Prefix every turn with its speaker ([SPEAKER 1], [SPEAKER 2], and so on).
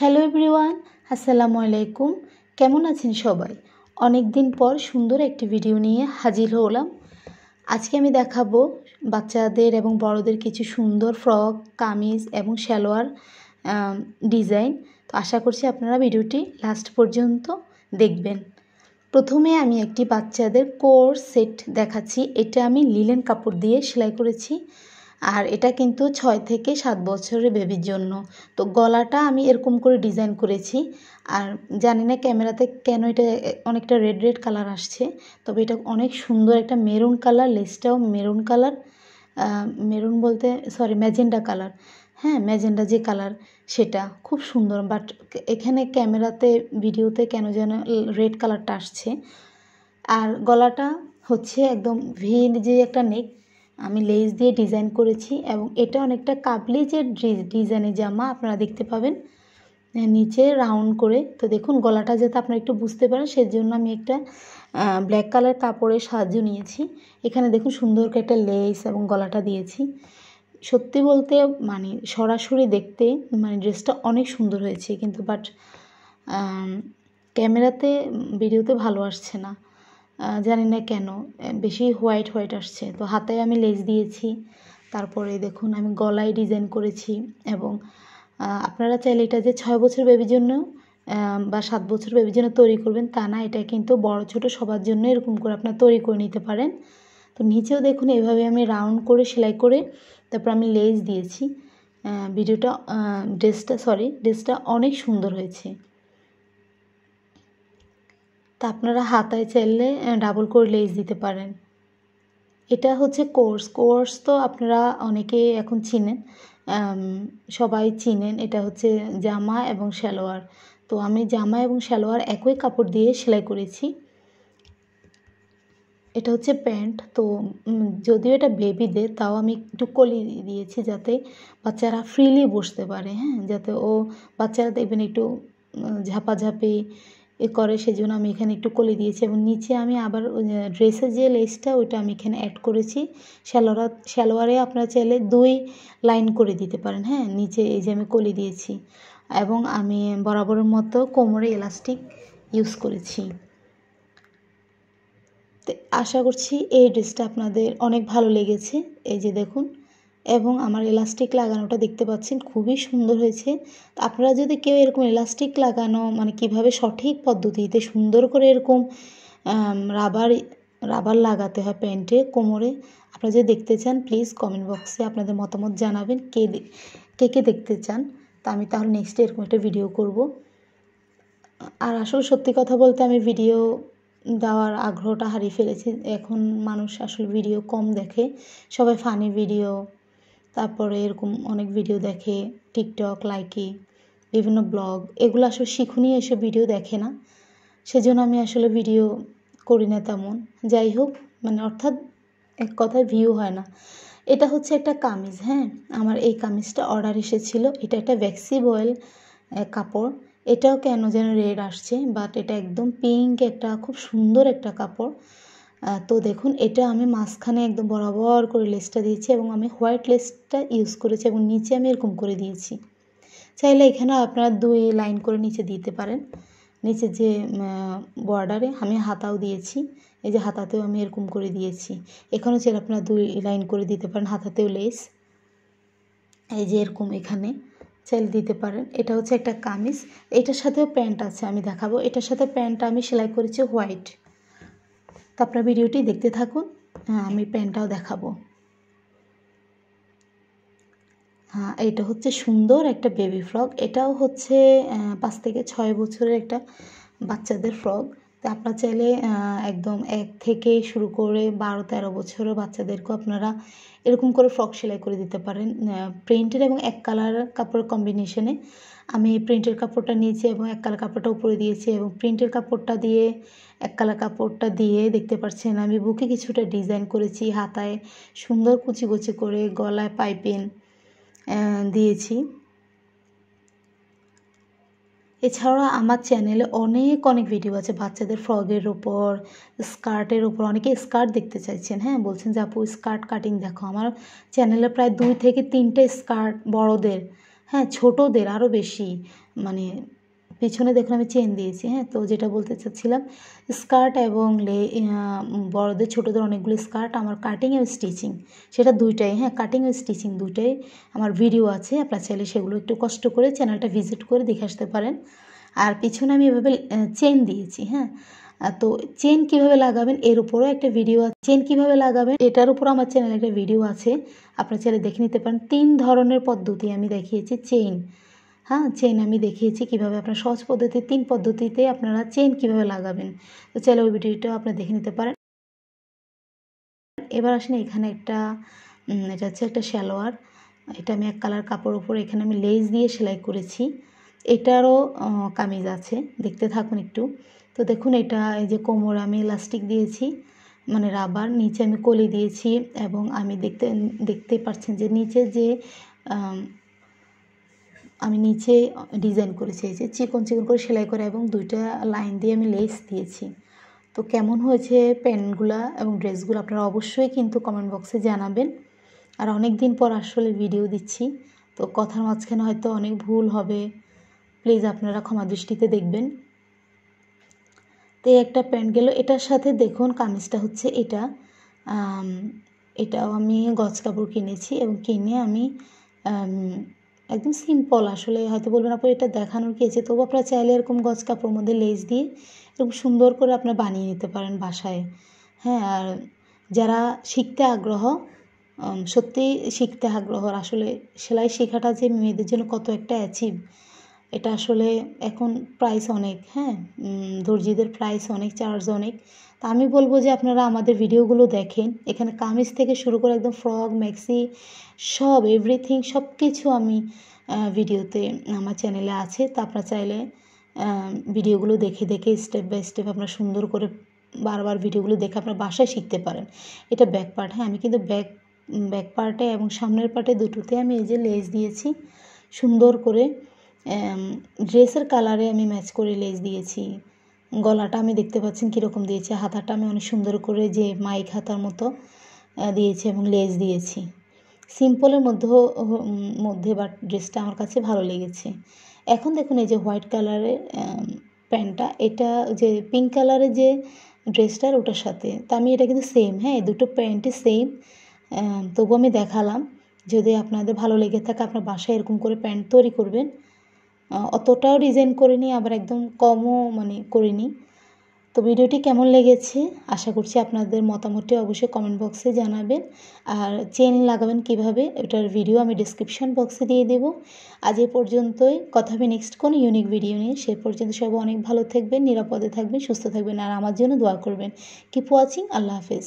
[SPEAKER 1] Hello everyone, আসসালামু আলাইকুম। কেমন আছেন সবাই? অনেক দিন পর সুন্দর একটি ভিডিও নিয়ে হাজির হলাম। আজকে আমি দেখাবো বাচ্চাদের এবং বড়দের কিছু সুন্দর ফ্রক, কামিজ এবং সালোয়ার ডিজাইন। তো আশা করছি আপনারা ভিডিওটি লাস্ট পর্যন্ত দেখবেন। প্রথমে আমি একটি বাচ্চাদের কোর্স সেট দেখাচ্ছি। এটা আমি লিলেন কাপড় দিয়ে সেলাই করেছি, আর এটা কিন্তু 6 থেকে 7 বছরের বেবির জন্য। তো গলাটা আমি এরকম করে ডিজাইন করেছি, আর জানি না ক্যামেরাতে কেন এটা অনেকটা রেড রেড কালার আসছে, তবে এটা অনেক সুন্দর একটা মেরুন কালার। লেসটাও মেরুন কালার, মেরুন বলতে সরি ম্যাজেন্ডা কালার। হ্যাঁ, ম্যাজেন্ডা যে কালার সেটা খুব সুন্দর, বাট এখানে ক্যামেরাতে ভিডিওতে কেন যেন রেড কালারটা আসছে। আর গলাটা হচ্ছে একদম ভি যে একটা নেক আমি লেস দিয়ে ডিজাইন করেছি, এবং এটা অনেকটা কাবলিজের ডিজাইনের জামা আপনারা দেখতে পাবেন নিচে রাউন্ড করে। তো দেখুন গলাটা যাতে আপনারা একটু বুঝতে পারেন সেজন্য আমি একটা ব্ল্যাক কালার কাপড়ের সাহায্য নিয়েছি। এখানে দেখুন সুন্দর করে একটা লেস এবং গলাটা দিয়েছি। সত্যি বলতে মানে সরাসরি দেখতে মানে ড্রেসটা অনেক সুন্দর হয়েছে, কিন্তু বাট ক্যামেরাতে ভিডিওতে ভালো আসছে না, জানি না কেন, বেশি হোয়াইট হোয়াইট আসছে। তো হাতে আমি লেস দিয়েছি, তারপরে দেখুন আমি গলায় ডিজাইন করেছি। এবং আপনারা চাইলে এটা যে 6 বছর বেবির জন্য বা 7 বছর বেবির জন্য তৈরি করবেন তা না, এটা কিন্তু বড় ছোট সবার জন্য এরকম করে আপনারা তৈরি করে নিতে পারেন। তো নিচেও দেখুন এভাবে আমি রাউন্ড করে সেলাই করে তারপর আমি লেস দিয়েছি। ড্রেসটা অনেক সুন্দর হয়েছে। তা আপনারা হাতায় চাইলে ডাবল করে লেস দিতে পারেন। এটা হচ্ছে কোর্স তো আপনারা অনেকে এখন চিনেন, সবাই চিনেন। এটা হচ্ছে জামা এবং সালোয়ার। তো আমি জামা এবং সালোয়ার একই কাপড় দিয়ে সেলাই করেছি। এটা হচ্ছে প্যান্ট। তো যদিও এটা বেবিদের, তাও আমি একটু কলি দিয়েছি যাতে বাচ্চারা ফ্রিলি বসতে পারে। হ্যাঁ, যাতে বাচ্চারা দেখবেন একটু ঝাপাঝাপি করে, সেজন্য আমি এখানে একটু কলি দিয়েছি। এবং নিচে আমি আবার ড্রেসের যে লেসটা ওইটা আমি এখানে অ্যাড করেছি। সালোয়ারে আপনারা চাইলে 2 লাইন করে দিতে পারেন। হ্যাঁ, নিচে এই যে আমি কলি দিয়েছি, এবং আমি বরাবরের মতো কোমরে এলাস্টিক ইউজ করেছি। তো আশা করছি এই ড্রেসটা আপনাদের অনেক ভালো লেগেছে। এই যে দেখুন, এবং আমার এলাস্টিক লাগানোটা দেখতে পাচ্ছেন খুবই সুন্দর হয়েছে। তো আপনারা যদি কেউ এরকম এলাস্টিক লাগানো মানে কিভাবে সঠিক পদ্ধতিতে সুন্দর করে এরকম রাবার লাগাতে হয় প্যান্টে কোমরে, আপনারা যদি দেখতে চান প্লিজ কমেন্ট বক্সে আপনাদের মতামত জানাবেন কে কে দেখতে চান। তা আমি তাহলে নেক্সটে এরকম একটা ভিডিও করব। আর আসলে সত্যি কথা বলতে আমি ভিডিও দেওয়ার আগ্রহটা হারিয়ে ফেলেছি। এখন মানুষ আসলে ভিডিও কম দেখে, সবাই ফানি ভিডিও, তারপরে এরকম অনেক ভিডিও দেখে, টিকটক, লাইকি, বিভিন্ন ব্লগ, এগুলো আসলে শিখুনি এসব ভিডিও দেখে না। সেজন্য আমি আসলে ভিডিও করি না তেমন। যাই হোক, মানে অর্থাৎ এক কথায় ভিউ হয় না। এটা হচ্ছে একটা কামিজ। হ্যাঁ, আমার এই কামিজটা অর্ডার এসেছিল। এটা একটা ভ্যাক্সিবয়েল কাপড়। এটাও কেন যেন রেড আসছে, বাট এটা একদম পিঙ্ক একটা খুব সুন্দর একটা কাপড়। তো দেখুন এটা আমি মাঝখানে একদম বরাবর করে লেসটা দিয়েছি, এবং আমি হোয়াইট লেসটা ইউজ করেছি, এবং নিচে আমি এরকম করে দিয়েছি। চাইলে এখানে আপনারা 2 লাইন করে নিচে দিতে পারেন। নিচে যে বর্ডারে আমি হাতাও দিয়েছি, এই যে হাতাতেও আমি এরকম করে দিয়েছি। এখানেও চাইলে আপনারা 2 লাইন করে দিতে পারেন, হাতাতেও লেস এই যে এরকম এখানে চাইলে দিতে পারেন। এটা হচ্ছে একটা কামিজ, এটার সাথেও প্যান্ট আছে, আমি দেখাবো। এটার সাথে প্যান্টটা আমি সেলাই করেছি হোয়াইট। তো আপনারা ভিডিওটি দেখতে থাকুন, আমি প্যান্টটাও দেখাবো। হ্যাঁ, এটা হচ্ছে সুন্দর একটা বেবি ফ্রক। এটাও হচ্ছে 5 থেকে 6 বছরের একটা বাচ্চাদের ফ্রক। তো আপনারা চাইলে একদম 1 থেকে শুরু করে 12-13 বছরের বাচ্চাদেরকেও আপনারা এরকম করে ফ্রক সেলাই করে দিতে পারেন প্রিন্টের এবং এক কালার কাপড়ের কম্বিনেশনে। আমি প্রিন্টের কাপড়টা নিয়েছি এবং এক কালার কাপড়টা উপরে দিয়েছি, এবং প্রিন্টের কাপড়টা দিয়ে এক কালার কাপড়টা দিয়ে দেখতে পাচ্ছেন আমি বুকে কিছুটা ডিজাইন করেছি, হাতায় সুন্দর কুচি কুচি করে, গলায় পাইপিং দিয়েছি। এছাড়া আমার চ্যানেলে অনেক ভিডিও আছে বাচ্চাদের ফ্রকের ওপর, স্কার্টের ওপর। অনেকে স্কার্ট দেখতে চাইছেন, হ্যাঁ, বলছেন যে আপু স্কার্ট কাটিং দেখো। আমার চ্যানেলে প্রায় 2 থেকে 3টে স্কার্ট বড়দের, হ্যাঁ, ছোটোদের আরও বেশি, মানে পেছনে দেখুন আমি চেন দিয়েছি। হ্যাঁ, তো যেটা বলতে চাচ্ছিলাম, স্কার্ট এবং বড়দের ছোটোদের অনেকগুলো স্কার্ট আমার কাটিং এবং স্টিচিং, সেটা দুইটাই, হ্যাঁ, কাটিং ও স্টিচিং দুইটাই আমার ভিডিও আছে। আপনারা চাইলে সেগুলো একটু কষ্ট করে চ্যানেলটা ভিজিট করে দেখে আসতে পারেন। আর পিছনে আমি এভাবে চেন দিয়েছি। হ্যাঁ, তো চেন কিভাবে লাগাবেন এর উপরও একটা ভিডিও আছে। চেন কিভাবে লাগাবেন এটার উপরও আমার চ্যানেলে একটা ভিডিও আছে, আপনারা চাইলে দেখে নিতে পারেন। 3 ধরনের পদ্ধতি আমি দেখিয়েছি চেইন। হ্যাঁ, চেইন আমি দেখিয়েছি কীভাবে আপনার সহজ পদ্ধতি 3 পদ্ধতিতে আপনারা চেইন কীভাবে লাগাবেন। তো চাইলে ওই ভিডিওটাও আপনারা দেখে নিতে পারেন। এবার আসেন এখানে এটা হচ্ছে একটা সালোয়ার। এটা আমি এক কালার কাপড় উপরে এখানে আমি লেস দিয়ে সেলাই করেছি। এটারও কামিজ আছে, দেখতে থাকুন একটু। তো দেখুন এটা এই যে কোমরে আমি ইলাস্টিক দিয়েছি, মানে রাবার, নিচে আমি কলি দিয়েছি এবং আমি দেখতে পাচ্ছেন যে নিচে যে আমি নিচে ডিজাইন করেছি, এই যে চিকন চিকন করে সেলাই করে এবং 2টা লাইন দিয়ে আমি লেস দিয়েছি। তো কেমন হয়েছে প্যান্টগুলা এবং ড্রেসগুলো আপনারা অবশ্যই কিন্তু কমেন্ট বক্সে জানাবেন। আর অনেক দিন পর আসলে ভিডিও দিচ্ছি, তো কথার মাঝখানে হয়তো অনেক ভুল হবে, প্লিজ আপনারা ক্ষমা দৃষ্টিতে দেখবেন। তো এই একটা প্যান্ট গেল। এটার সাথে দেখুন কামিজটা হচ্ছে এটাও আমি গজ কাপড় কিনেছি এবং কিনে আমি একদম সিম্পল, আসলে হয়তো বলবেন আপু এটা দেখানোর কি আছে, তবু আপনারা চাইলে এরকম গজ কাপড়ের মধ্যে লেস দিয়ে এরকম সুন্দর করে আপনারা বানিয়ে নিতে পারেন বাসায়। হ্যাঁ, আর যারা শিখতে আগ্রহ, সত্যিই শিখতে আগ্রহ, আসলে সেলাই শেখাটা যে মেয়েদের জন্য কত একটা অ্যাচিভ, এটা আসলে এখন প্রাইস অনেক। হ্যাঁ, দর্জিদের প্রাইস অনেক, চার্জ অনেক। তা আমি বলবো যে আপনারা আমাদের ভিডিওগুলো দেখেন, এখানে কামিজ থেকে শুরু করে একদম ফ্রক, ম্যাক্সি, সব এভরিথিং সব কিছু আমি ভিডিওতে আমার চ্যানেলে আছে। তা আপনারা চাইলে ভিডিওগুলো দেখে দেখে স্টেপ বাই স্টেপ আপনারা সুন্দর করে বারবার ভিডিওগুলো দেখে আপনার বাসায় শিখতে পারেন। এটা ব্যাক পার্ট। হ্যাঁ, আমি কিন্তু ব্যাক পার্টে এবং সামনের পার্টে দুটোতে আমি এই যে লেস দিয়েছি সুন্দর করে, ড্রেসের কালারে আমি ম্যাচ করে লেস দিয়েছি। গলাটা আমি দেখতে পাচ্ছেন কীরকম দিয়েছি, হাতাটা আমি অনেক সুন্দর করে যে মাইক হাতার মতো দিয়েছি এবং লেস দিয়েছি। সিম্পলের মধ্যে বাট ড্রেসটা আমার কাছে ভালো লেগেছে। এখন দেখুন এই যে হোয়াইট কালারের প্যান্টটা, এটা যে পিঙ্ক কালারের যে ড্রেসটার ওটার সাথে, তা আমি এটা কিন্তু সেম, হ্যাঁ, দুটো প্যান্টই সেম, তবু আমি দেখালাম। যদি আপনাদের ভালো লেগে থাকে আপনার বাসায় এরকম করে প্যান্ট তৈরি করবেন। অতটাও ডিজাইন করিনি, আবার একদম কমও মানে করিনি। তো ভিডিওটি কেমন লেগেছে আশা করছি আপনাদের মতামতটি অবশ্যই কমেন্ট বক্সে জানাবেন। আর চেন লাগাবেন কিভাবে এটার ভিডিও আমি ডেসক্রিপশন বক্সে দিয়ে দেব। আজ এ পর্যন্তই, কথা হবে নেক্সট কোনো ইউনিক ভিডিও নিয়ে। সে পর্যন্ত সবাই অনেক ভালো থাকবেন, নিরাপদে থাকবেন, সুস্থ থাকবেন আর আমার জন্য দোয়া করবেন। Keep watching. আল্লাহ হাফেজ।